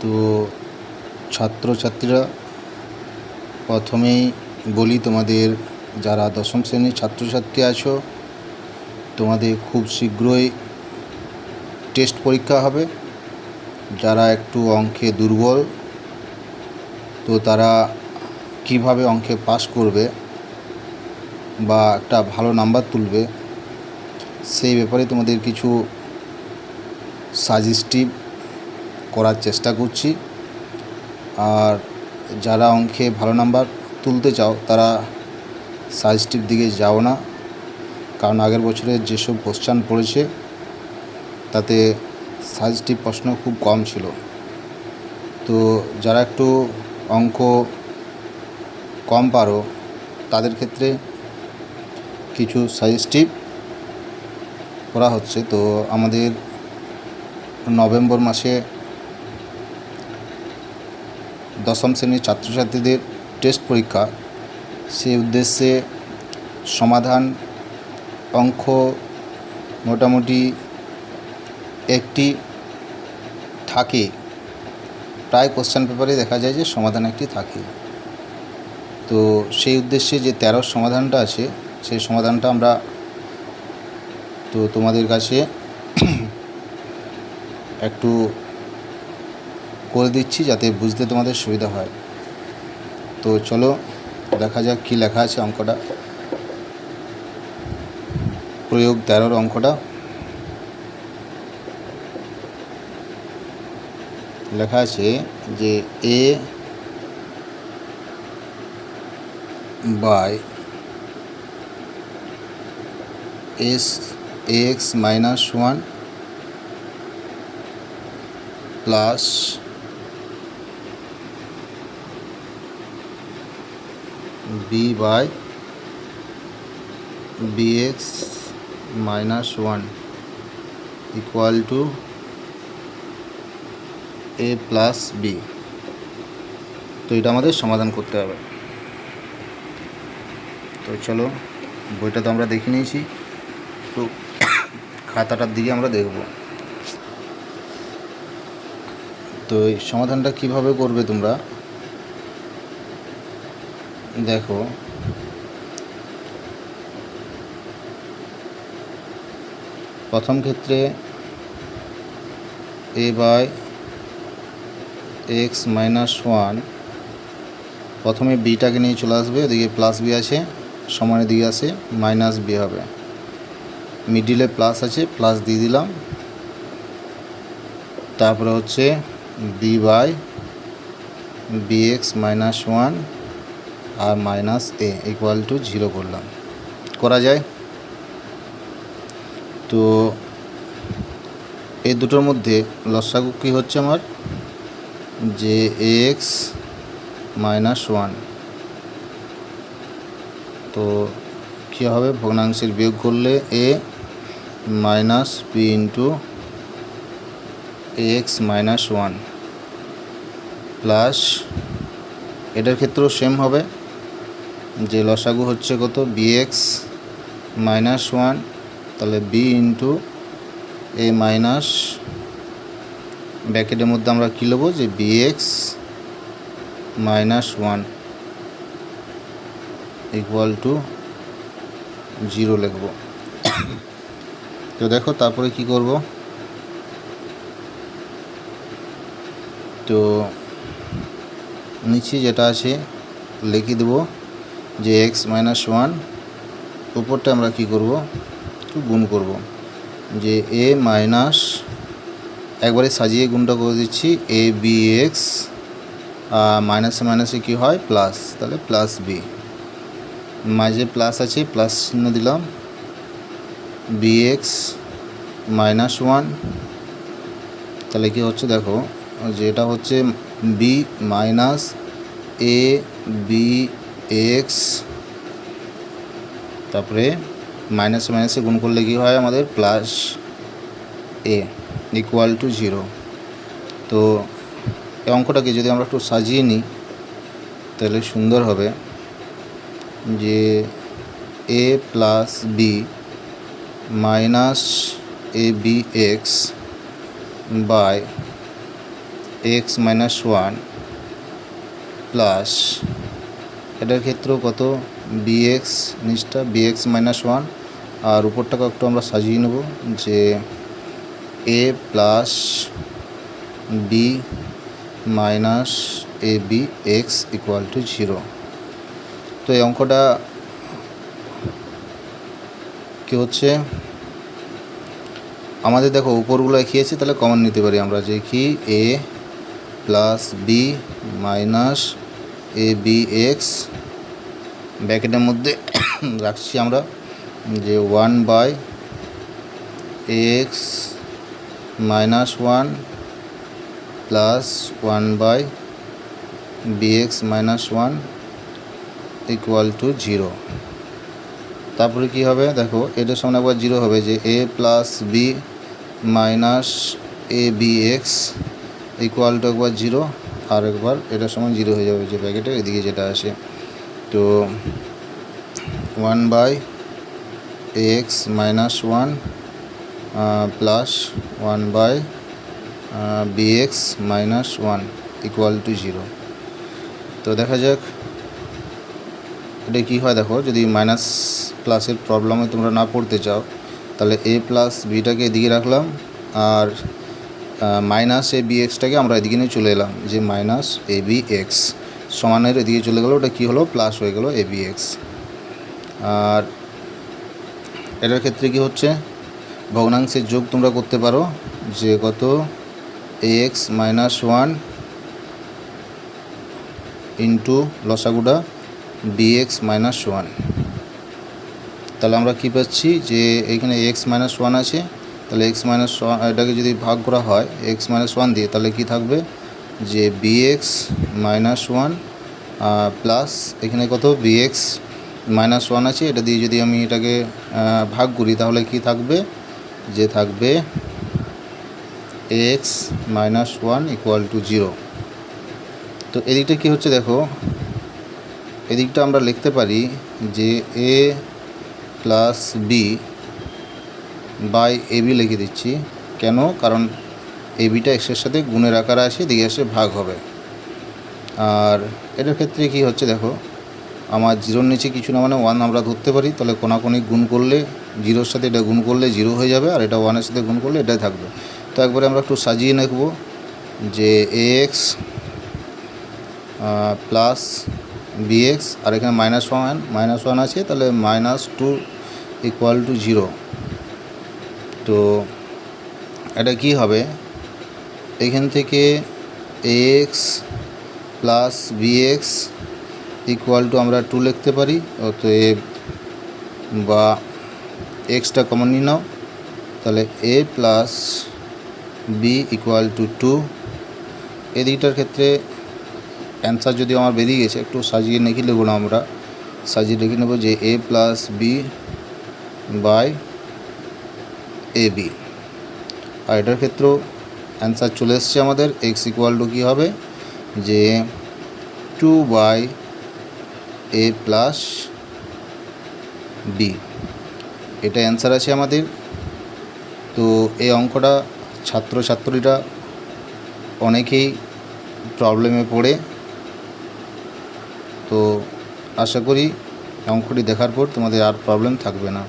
তো ছাত্রছাত্রীরা প্রথমেই বলি, তোমাদের যারা দশম শ্রেণীর ছাত্রছাত্রী আছো, তোমাদের খুব শীঘ্রই টেস্ট পরীক্ষা হবে। যারা একটু অঙ্কে দুর্বল, তো তারা কিভাবে অঙ্কে পাস করবে বা একটা ভালো নাম্বার তুলবে, সেই ব্যাপারে তোমাদের কিছু সাজেস্টিভ করার চেষ্টা করছি। আর যারা অঙ্কে ভালো নাম্বার তুলতে চাও তারা সাজেস্টিভ দিকে যাও না, কারণ আগের বছরের যেসব কোশ্চেন পড়েছে তাতে সাজেস্টিভ প্রশ্ন খুব কম ছিল। তো যারা একটু অঙ্ক কম পারো তাদের ক্ষেত্রে কিছু সাজেস্টিভ করা হচ্ছে। তো আমাদের নভেম্বর মাসে দশম শ্রেণীর ছাত্রছাত্রীদের টেস্ট পরীক্ষা, সেই উদ্দেশ্যে সমাধান অঙ্ক মোটামুটি একটি থাকে, প্রায় কোশ্চেন পেপারে দেখা যায় যে সমাধান একটি থাকে। তো সেই উদ্দেশ্যে যে 13 সমাধানটা আছে, সেই সমাধানটা আমরা তো তোমাদের কাছে একটু করে দিচ্ছি যাতে বুঝতে তোমাদের সুবিধা হয়। তো চলো দেখা যাক কী লেখা আছে অঙ্কটা। প্রয়োগ 13 অঙ্কটা লেখা আছে যে a by ax minus 1 plus b by bx minus 1 equal to a plus b। তো এটা আমাদের সমাধান করতে হবে। তো চলো, বইটা তো আমরা দেখে নিয়েছি, তো খাতাটার দিকে আমরা দেখব। তো এই সমাধানটা কিভাবে করবে তোমরা দেখো। প্রথম ক্ষেত্রে a বাই x মাইনাস 1, প্রথমে বিটাকে নিয়ে চলে আসবে, ওদিকে প্লাস বি আছে, সমানের দিকে আসে মাইনাস বি হবে, মিডিলে প্লাস আছে, প্লাস দিয়ে দিলাম। তারপরে হচ্ছে বি বাই bx মাইনাস 1 আর মাইনাস a ইকুয়াল টু 0 করলাম। করা যায়। তো এই দুটোর মধ্যে লসাগু কী হচ্ছে আমার, যে ax মাইনাস 1, তো কী হবে, ভগ্নাংশের বিয়োগ করলে a minus b into ax minus 1 plus, এটার ক্ষেত্রেও সেম হবে, যে লসাগু হচ্ছে কত, bx মাইনাস 1, তাহলে b ইন্টু a মাইনাস, ব্র্যাকেটের মধ্যে আমরা কী নেব, যে bx মাইনাস 1 ইকুয়াল টু 0 লিখব। তো দেখো তারপরে কি করব, তো নিচে যেটা আছে লিখে দেব যে x মাইনাস 1, উপরটা আমরা কি করব, একটু গুণ করব, যে a মাইনাস, একবারে সাজিয়ে গুণটা করে দিচ্ছি, a bx মাইনাসে মাইনাসে কী হয়, প্লাস, তাহলে প্লাস বি, মাঝে প্লাস আছে, প্লাস চিহ্ন দিলাম, bx মাইনাস 1, তাহলে কি হচ্ছে দেখো, যে এটা হচ্ছে b মাইনাস a bx, তারপরে মাইনাসে মাইনাসে গুণ করলে কী হয় আমাদের, প্লাস a ইকুয়াল টু 0। তো এই অঙ্কটাকে যদি আমরা একটু সাজিয়ে নিই তাহলে সুন্দর হবে, যে a plus b minus a bx by x minus one plus এটার ক্ষেত্রেও কত বিএক্স, নিচটা বিএক্স মাইনাস ওয়ান, আর উপরটাকে একটু আমরা সাজিয়ে নেব যে a plus b minus a b x equal to 0। তো এই অঙ্কটা কী হচ্ছে, আমাদের দেখো উপরগুলো লিখিয়েছি, তাহলে কমন নিতে পারি আমরা, যে কি এ plus b minus a b x, ব্র্যাকেটের মধ্যে রাখছি আমরা যে 1/x minus 1 plus 1/bx minus 1 equal to 0। তারপরে কি হবে দেখো, এটার সামনে একবার 0 হবে, যে a plus b minus a b x equal to একবার 0, আর একবার এটার সমান 0 হয়ে যাবে, যে ব্র্যাকেটের এদিকে যেটা আসে। তো 1/x minus 1 plus 1/bx minus 1 equal to 0। তো দেখা যাক এটা কী হয়। দেখো যদি মাইনাস প্লাসের প্রবলেমে তোমরা না পড়তে চাও, তাহলে এ প্লাস বিটাকে এদিকে রাখলাম, আর মাইনাস এ বি এক্সটাকে আমরা এদিকে নিয়ে চলে এলাম, যে মাইনাস এ বি এক্স সমানের এদিকে চলে গেলো, ওটা কী হলো প্লাস হয়ে গেলো এ বি এক্স। আর এটার ক্ষেত্রে কি হচ্ছে, ভগ্নাংশের যোগ তোমরা করতে পারো, যে কত এক্স মাইনাস 1 ইন্টু লসাগুটা বিএক্স মাইনাস 1। তাহলে আমরা কী পাচ্ছি, যে এইখানে এক্স মাইনাস 1 আছে, তাহলে এক্স মাইনাস 1 এটাকে যদি ভাগ করা হয় এক্স মাইনাস 1 দিয়ে, তাহলে কি থাকবে, যে বিএক্স মাইনাস 1 প্লাস এখানে কত বিএক্স মাইনাস 1 আছে, এটা দিয়ে যদি আমি এটাকে ভাগ করি, তাহলে কি থাকবে, যে থাকবে এক্স মাইনাস 1 ইকুয়াল টু 0। তো এদিকটা কী হচ্ছে দেখো, এদিকটা আমরা লিখতে পারি যে a plus b by a b লিখে দিচ্ছি। কেন, কারণ এ বিটা এক্সের সাথে গুণের আকারে আসে, এদিকে এসে ভাগ হবে। আর এটার ক্ষেত্রে কি হচ্ছে দেখো, আমার 0-র নিচে কিছু না মানে 1 আমরা ধরতে পারি, তাহলে কোনাকুনি গুণ করলে 0-র সাথে এটা গুণ করলে 0 হয়ে যাবে, আর এটা 1-এর সাথে গুণ করলে এটাই থাকবে। তো একবারে আমরা একটু সাজিয়ে নেব, যে এক্স প্লাস বিএক্স, আর এখানে মাইনাস ওয়ান আছে, তাহলে -2 ইকুয়াল টু 0। তো এটা কি হবে, এখান থেকে x plus bx equal to আমরা 2 লিখতে পারি, অতএব বা এক্সটা কমন নিয়ে নাও, তাহলে এ প্লাস বি ইকুয়াল টু 2। এদিকটার ক্ষেত্রে অ্যান্সার যদি আমার বেরিয়ে গেছে, একটু সাজিয়ে লিখে নেব না, আমরা সাজিয়ে লিখে নেব যে a plus b by a b. আর এটার ক্ষেত্রেও অ্যান্সার চলে এসছে আমাদের, এক্স ইকুয়াল টু কী হবে, যে 2/a প্লাস বি, এটা অ্যান্সার আছে আমাদের। তো এই অঙ্কটা ছাত্রছাত্রীরা অনেকেই প্রবলেমে পড়ে, তো আশা করি অঙ্কটি দেখার পর তোমাদের আর প্রবলেম থাকবে না।